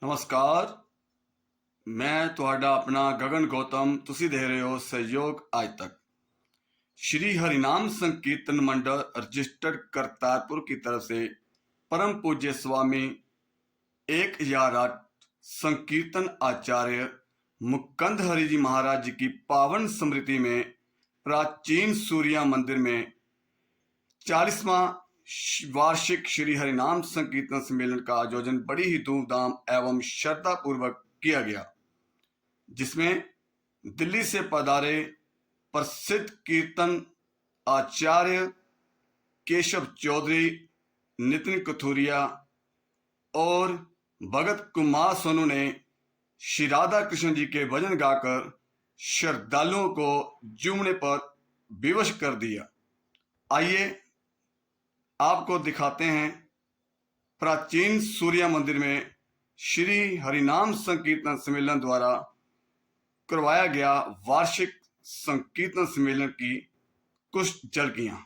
नमस्कार। मैं ਤੁਹਾਡਾ अपना गगन गौतम। ਤੁਸੀਂ देख रहे हो सहयोग आज तक। श्री हरिनाम संकीर्तन मंडल रजिस्टर्ड करतारपुर की तरफ से परम पूज्य स्वामी 1008 संकीर्तन आचार्य मुकुंद हरि जी महाराज जी की पावन स्मृति में प्राचीन सूर्या मंदिर में 40वां वार्षिक श्री हरिनाम संकीर्तन सम्मेलन का आयोजन बड़ी ही धूमधाम एवं श्रद्धा पूर्वक किया गया, जिसमें दिल्ली से पधारे प्रसिद्ध कीर्तन आचार्य केशव चौधरी, नितिन कथुरिया और भगत कुमार सोनू ने श्री राधा कृष्ण जी के भजन गाकर श्रद्धालुओं को झूमने पर विवश कर दिया। आइए आपको दिखाते हैं प्राचीन सूर्या मंदिर में श्री हरिनाम संकीर्तन सम्मेलन द्वारा करवाया गया वार्षिक संकीर्तन सम्मेलन की कुछ झलकियां।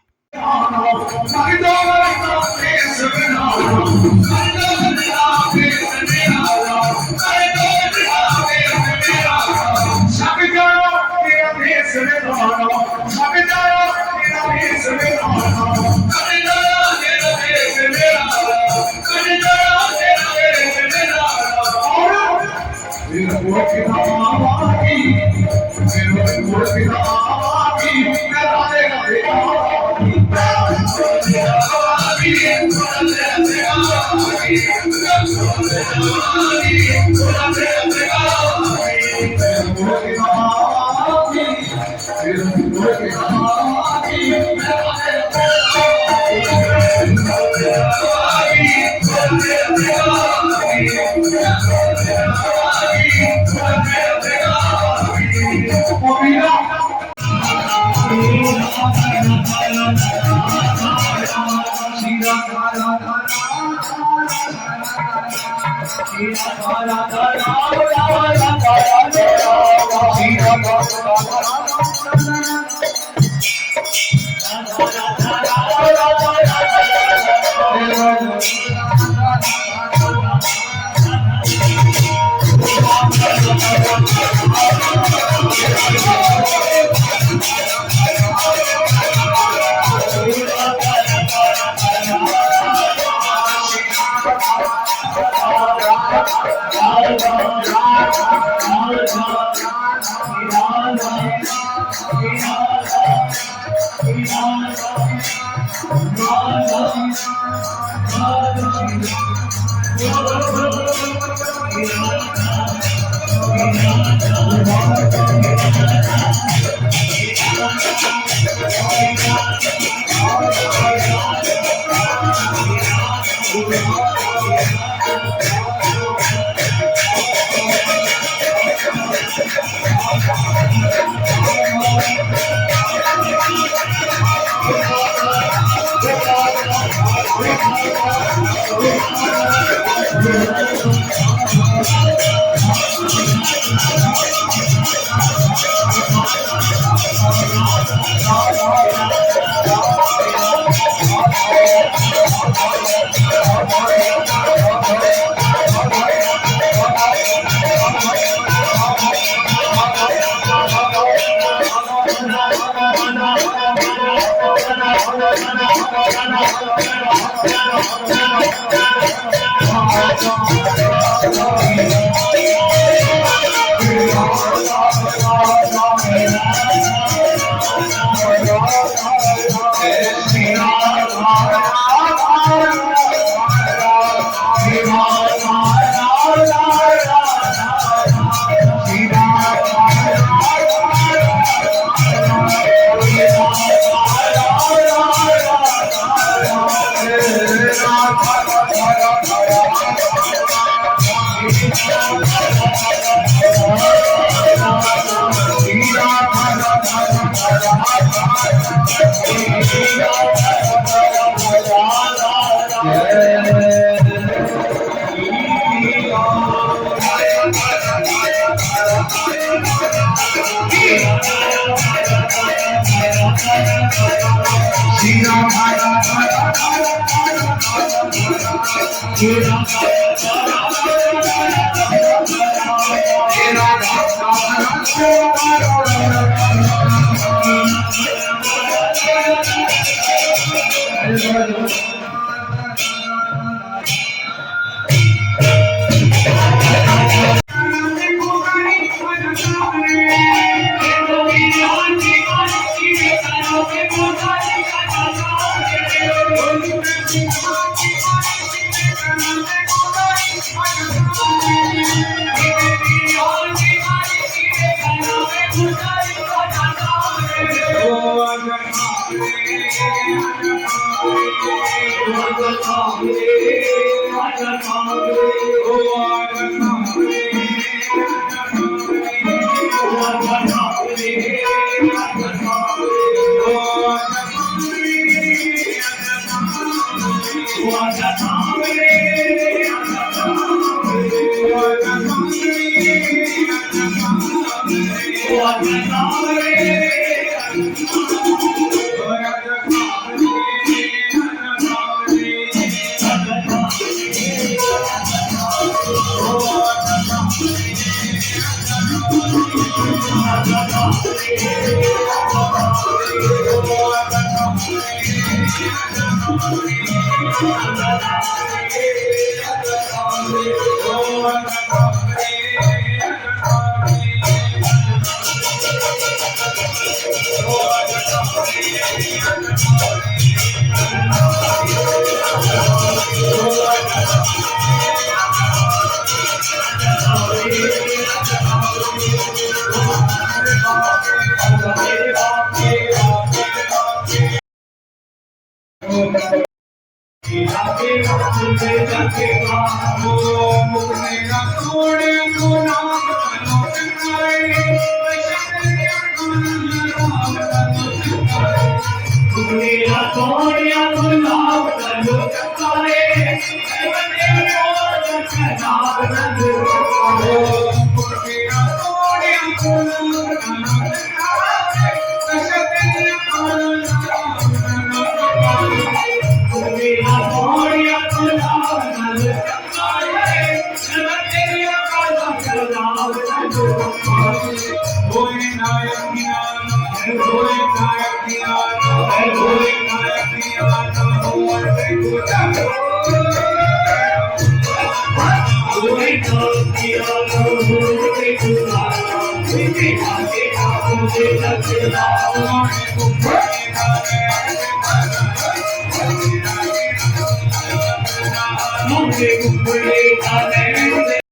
Move it,